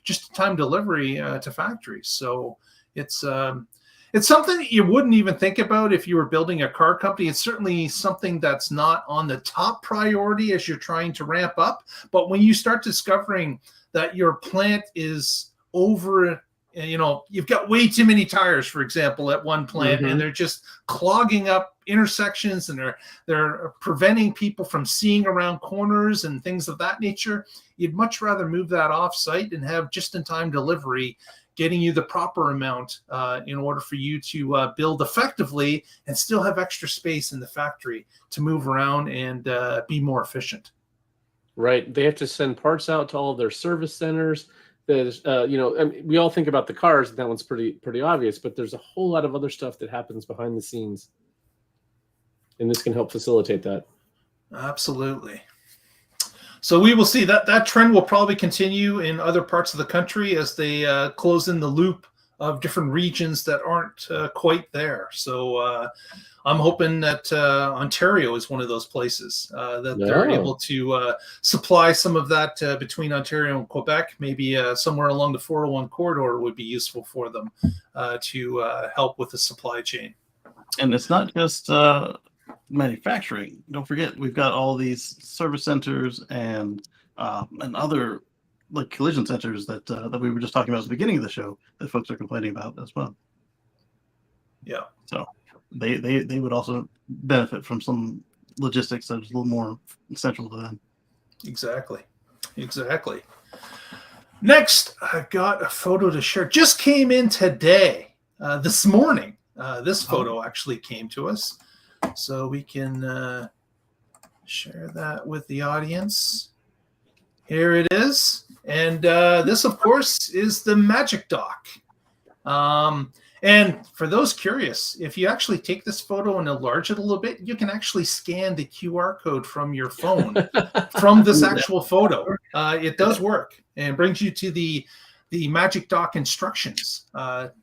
just-in-time delivery to factories. So it's something that you wouldn't even think about if you were building a car company. It's certainly something that's not on the top priority as you're trying to ramp up. But when you start discovering that your plant is over, you've got way too many tires, for example, at one plant, and they're just clogging up intersections, and they're preventing people from seeing around corners and things of that nature. You'd much rather move that off-site and have just-in-time delivery, getting you the proper amount in order for you to build effectively and still have extra space in the factory to move around and be more efficient. Right. They have to send parts out to all of their service centers. There's, I mean, we all think about the cars, and that one's pretty obvious, but there's a whole lot of other stuff that happens behind the scenes, and this can help facilitate that. Absolutely. So we will see that trend will probably continue in other parts of the country as they close in the loop of different regions that aren't quite there. So I'm hoping that Ontario is one of those places that they're able to supply some of that between Ontario and Quebec. Maybe somewhere along the 401 corridor would be useful for them to help with the supply chain. And it's not just manufacturing. Don't forget, we've got all these service centers and other like collision centers that we were just talking about at the beginning of the show that folks are complaining about as well. Yeah. So they would also benefit from some logistics that's a little more central to them. Exactly. Next, I got a photo to share. Just came in today, this morning. This photo actually came to us, so we can share that with the audience. Here it is. And this, of course, is the MagicDock. And for those curious, if you actually take this photo and enlarge it a little bit, you can actually scan the QR code from your phone from this actual photo. It does work and brings you to the MagicDock instructions.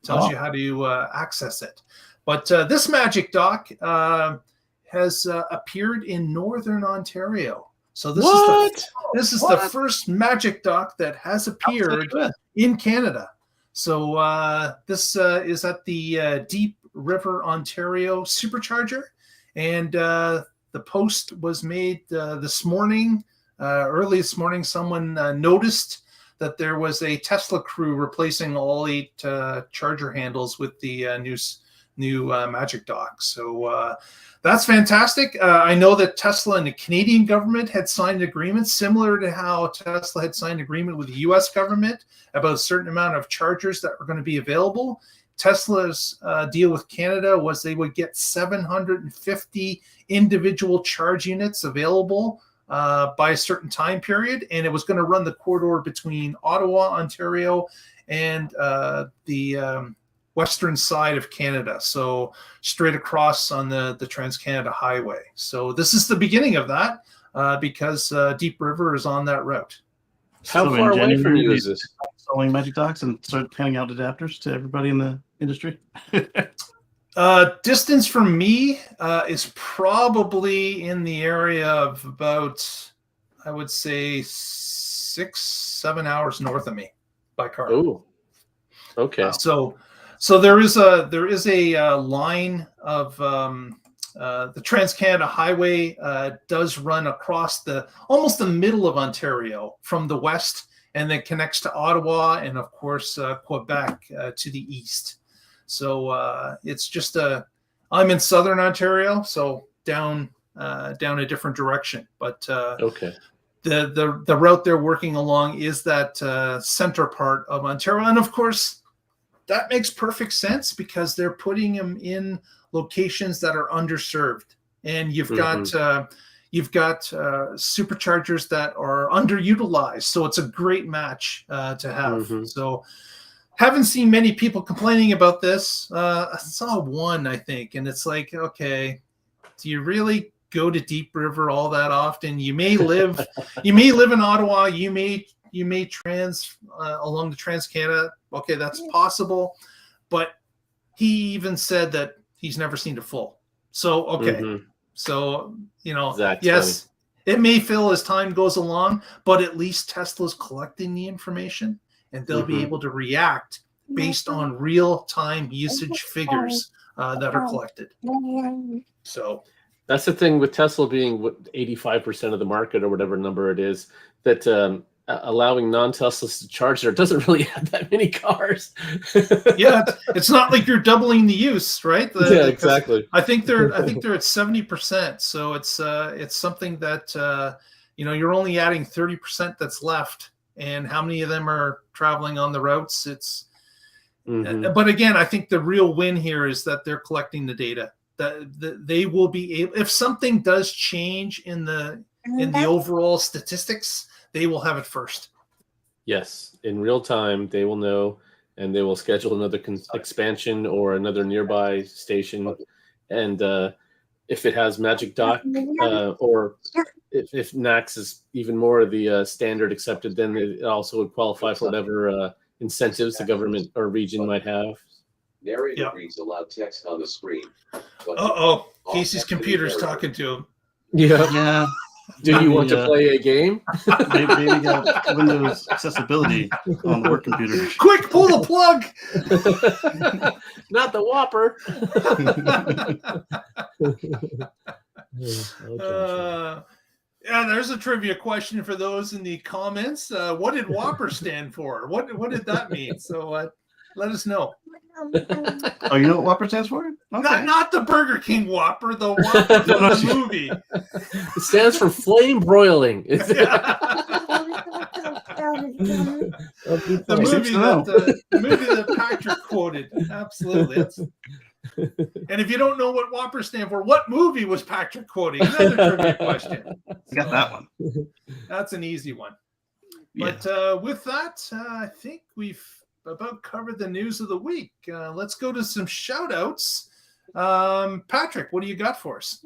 Tells you how to access it. But this MagicDock has appeared in Northern Ontario. So this is the first MagicDock that has appeared in Canada. So this is at the Deep River, Ontario Supercharger, and the post was made this morning. Early this morning, someone noticed that there was a Tesla crew replacing all 8 charger handles with the new MagicDock. So that's fantastic. I know that Tesla and the Canadian government had signed agreements similar to how Tesla had signed an agreement with the U.S. government about a certain amount of chargers that were going to be available. Tesla's deal with Canada was they would get 750 individual charge units available by a certain time period, and it was going to run the corridor between Ottawa, Ontario, and the western side of Canada, so straight across on the TransCanada Highway. So this is the beginning of that because Deep River is on that route. How far away from you is this? Selling MagicDocks and start handing out adapters to everybody in the industry? Distance from me is probably in the area of about, I would say, 6-7 hours north of me by car. Oh, okay. So there is a line of the TransCanada Highway does run across almost the middle of Ontario from the west, and then connects to Ottawa and of course Quebec to the east. So it's just I'm in southern Ontario, so down a different direction. But okay. The route they're working along is that center part of Ontario, and of course that makes perfect sense because they're putting them in locations that are underserved, and you've got superchargers that are underutilized. So it's a great match to have. So haven't seen many people complaining about this. I saw one, I think, and it's like, okay, do you really go to Deep River all that often? You may live in Ottawa. You may along the TransCanada. Okay, that's possible, but he even said that he's never seen a full. So okay, so yes, it may fill as time goes along, but at least Tesla's collecting the information, and they'll be able to react based on real-time usage figures that are collected. So that's the thing with Tesla being 85% of the market or whatever number it is, that allowing non-Teslas to charge there doesn't really have that many cars. Yeah, it's not like you're doubling the use, right? Yeah, exactly. I think they're at 70%. So it's something that you're only adding 30% that's left, and how many of them are traveling on the routes? It's but again, I think the real win here is that they're collecting the data. That they will be able, if something does change in the overall statistics, they will have it first. Yes, in real time, they will know, and they will schedule another expansion or another nearby station. And if it has MagicDock, or if NACS is even more the standard accepted, then it also would qualify for whatever incentives the government or region might have. Narrator reads aloud text on the screen. Casey's computer's talking to him. Yeah. Do you want to play a game? Maybe got Windows accessibility on the work computer. Quick, pull the plug! Not the Whopper. Yeah, there's a trivia question for those in the comments. What did Whopper stand for? What did that mean? So let us know. Oh, you know what Whopper stands for? Okay. Not the Burger King Whopper, the Whopper from the movie. It stands for flame broiling. The movie that Patrick quoted. Absolutely. And if you don't know what Whopper stand for, what movie was Patrick quoting? Another trivia question. You got that one. That's an easy one. Yeah. But with that, I think we've about covered the news of the week. Let's go to some shout outs. Patrick, what do you got for us?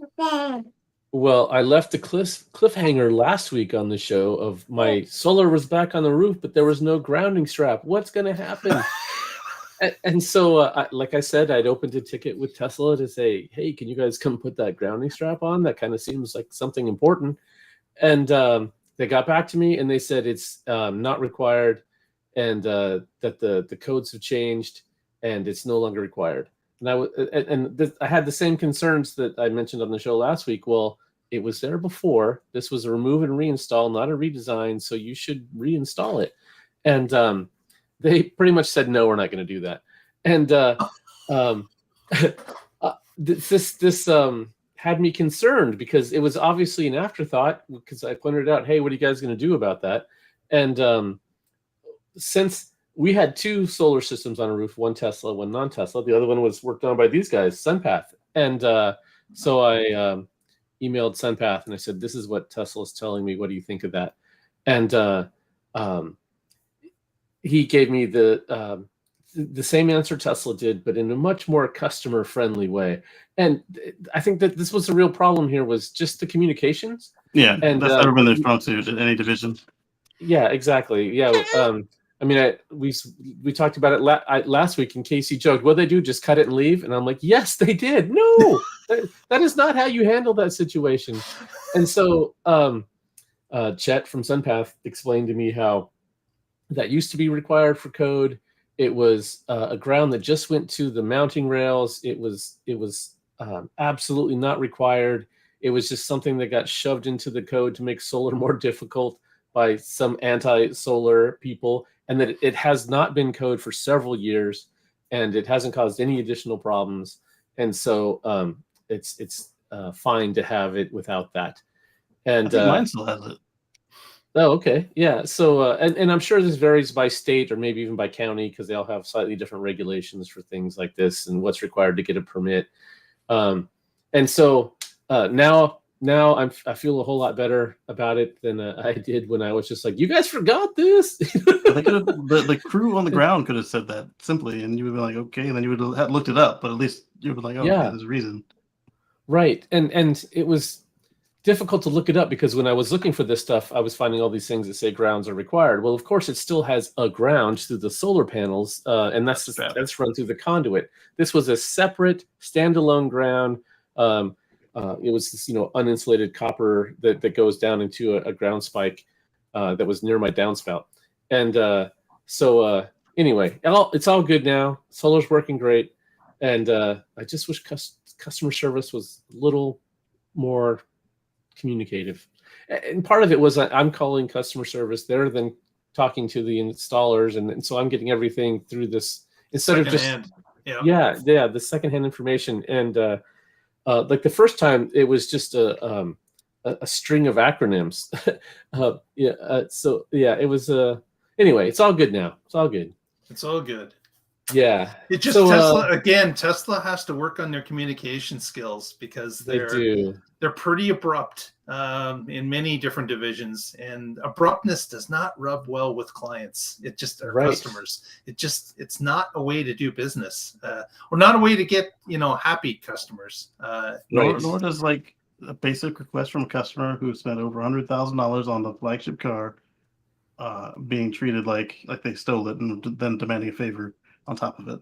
Well, I left a cliffhanger last week on the show of my solar was back on the roof, but there was no grounding strap. What's going to happen? and so, like I said, I'd opened a ticket with Tesla to say, hey, can you guys come put that grounding strap on? That kind of seems like something important. And they got back to me and they said it's not required and that the codes have changed and it's no longer required. And I had the same concerns that I mentioned on the show last week. Well, it was there before. This was a remove and reinstall, not a redesign. So you should reinstall it. And they pretty much said, no, we're not going to do that. And this had me concerned because it was obviously an afterthought because I pointed out, hey, what are you guys going to do about that? And since we had two solar systems on a roof, one Tesla, one non-Tesla, the other one was worked on by these guys, SunPath. And so I emailed SunPath and I said, this is what Tesla's telling me. What do you think of that? And he gave me the same answer Tesla did, but in a much more customer-friendly way. And I think that this was the real problem here was just the communications. Yeah, and that's never been their strong suit in any division. Yeah, exactly. Yeah. I mean, we talked about it last week, and Casey joked, "What they do? Just cut it and leave?" And I'm like, "Yes, they did. No, that is not how you handle that situation." And so, Chet from SunPath explained to me how that used to be required for code. It was a ground that just went to the mounting rails. It was absolutely not required. It was just something that got shoved into the code to make solar more difficult by some anti-solar people, and that it has not been code for several years, and it hasn't caused any additional problems. And so it's fine to have it without that. And I think mine still has it. Oh, okay. Yeah. So, and I'm sure this varies by state or maybe even by county because they all have slightly different regulations for things like this and what's required to get a permit. And so now I feel a whole lot better about it than I did when I was just like, you guys forgot this. the crew on the ground could have said that simply, and you would be like, okay, and then you would have looked it up, but at least you would be like, oh, yeah, okay, there's a reason. Right. And it was difficult to look it up because when I was looking for this stuff, I was finding all these things that say grounds are required. Well, of course, it still has a ground through the solar panels, and that's run through the conduit. This was a separate standalone ground. It was this, uninsulated copper that goes down into a ground spike that was near my downspout. And so anyway, it's all good now. Solar's working great, and I just wish customer service was a little more communicative. And part of it was I'm calling customer service. They're then talking to the installers, and so I'm getting everything through this instead of just the secondhand information. And like the first time, it was just a string of acronyms. It was anyway. It's all good now. It's all good. It's all good. Yeah. It just Tesla has to work on their communication skills because they're pretty abrupt in many different divisions, and abruptness does not rub well with clients. It just customers. It's not a way to do business, or not a way to get happy customers. Nor does like a basic request from a customer who spent over $100,000 on the flagship car being treated like they stole it and then demanding a favor on top of it.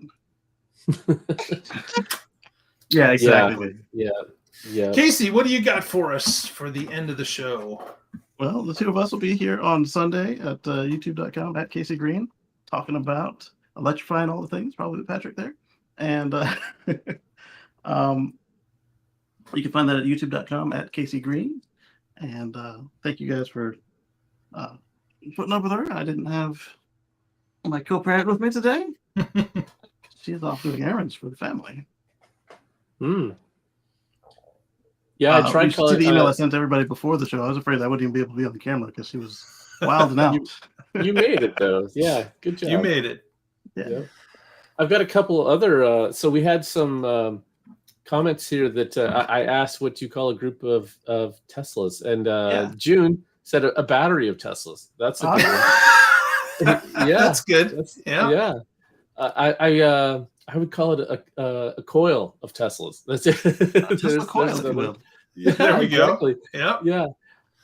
Yeah, exactly. Yeah. Casey, what do you got for us for the end of the show? Well, the two of us will be here on Sunday at youtube.com at Casey Green, talking about electrifying all the things, probably with Patrick there. And you can find that at youtube.com at Casey Green. And thank you guys for putting up with her. I didn't have my co-parent with me today. She's off doing errands for the family. Yeah, I tried calling. See the email I sent to everybody before the show. I was afraid I wouldn't even be able to be on the camera because she was wilding out. You made it though. Yeah, good job. You made it. Yeah. I've got a couple other. So we had some comments here that I asked what you call a group of Teslas, and June said a battery of Teslas. That's a good one. Yeah, That's good. Yeah. I would call it a coil of Teslas. That's it. Tesla coil, if you will. Yeah, There we exactly. go. Yeah. Yeah.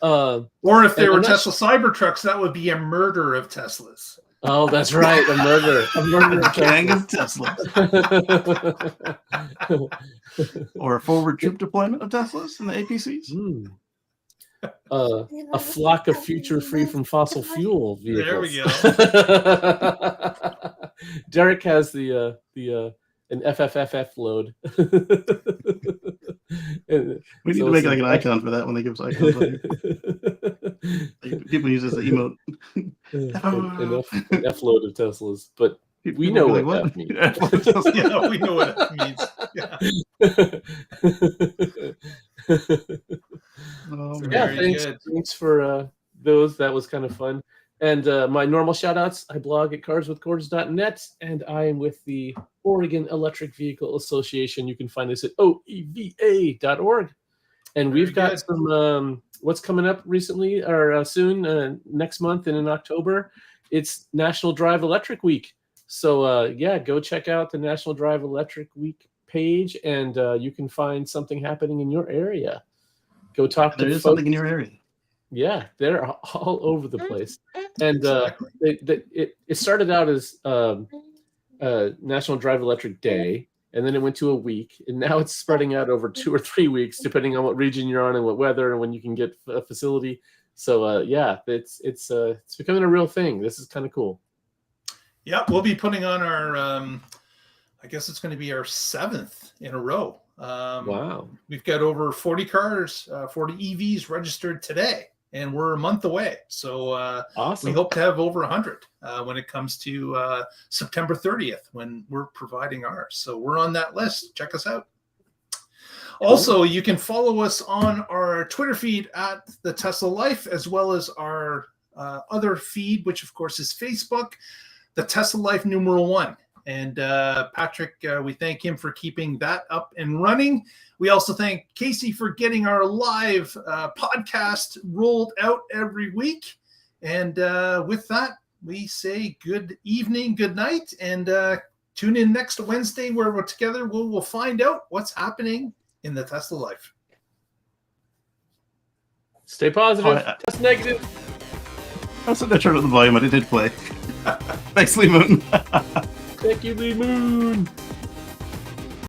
Or if they and were I'm not- Tesla Cybertrucks, that would be a murder of Teslas. Oh, that's right. A murder. A murder of Gang of Teslas. Tesla. Or a forward troop deployment of Teslas in the APCs. A flock of future free from fossil fuel vehicles. There we go. Derek has an FFFF load. We need to make like an icon for that when they give us icons. People use it as an emote. An F load of Teslas, but we know what that means. Yeah, we know what that means. Yeah. Thanks for those. That was kind of fun. And my normal shout outs, I blog at carswithcords.net, and I am with the Oregon Electric Vehicle Association. You can find us at oeva.org. And we've got some what's coming up recently or soon, next month and in October. It's National Drive Electric Week. So go check out the National Drive Electric Week page, and you can find something happening in your area. Go talk to folks. Something in your area. Yeah, they're all over the place. And it started out as National Drive Electric Day, and then it went to a week, and now it's spreading out over 2 or 3 weeks, depending on what region you're on and what weather and when you can get a facility. So it's becoming a real thing. This is kind of cool. Yeah, we'll be putting on our I guess it's going to be our 7th in a row. Wow. We've got over 40 cars, 40 EVs registered today, and we're a month away. So awesome. We hope to have over 100 when it comes to September 30th, when we're providing ours. So we're on that list. Check us out. Also, you can follow us on our Twitter feed at The Tesla Life, as well as our other feed, which of course is Facebook, The Tesla Life #1. And Patrick, we thank him for keeping that up and running. We also thank Casey for getting our live podcast rolled out every week. And with that, we say good evening, good night, and tune in next Wednesday where we're together. We'll find out what's happening in the Tesla life. Stay positive. Test negative. I was trying to turn up the volume, but it did play. Thanks, Lee Moon. Thank you, Lee Moon.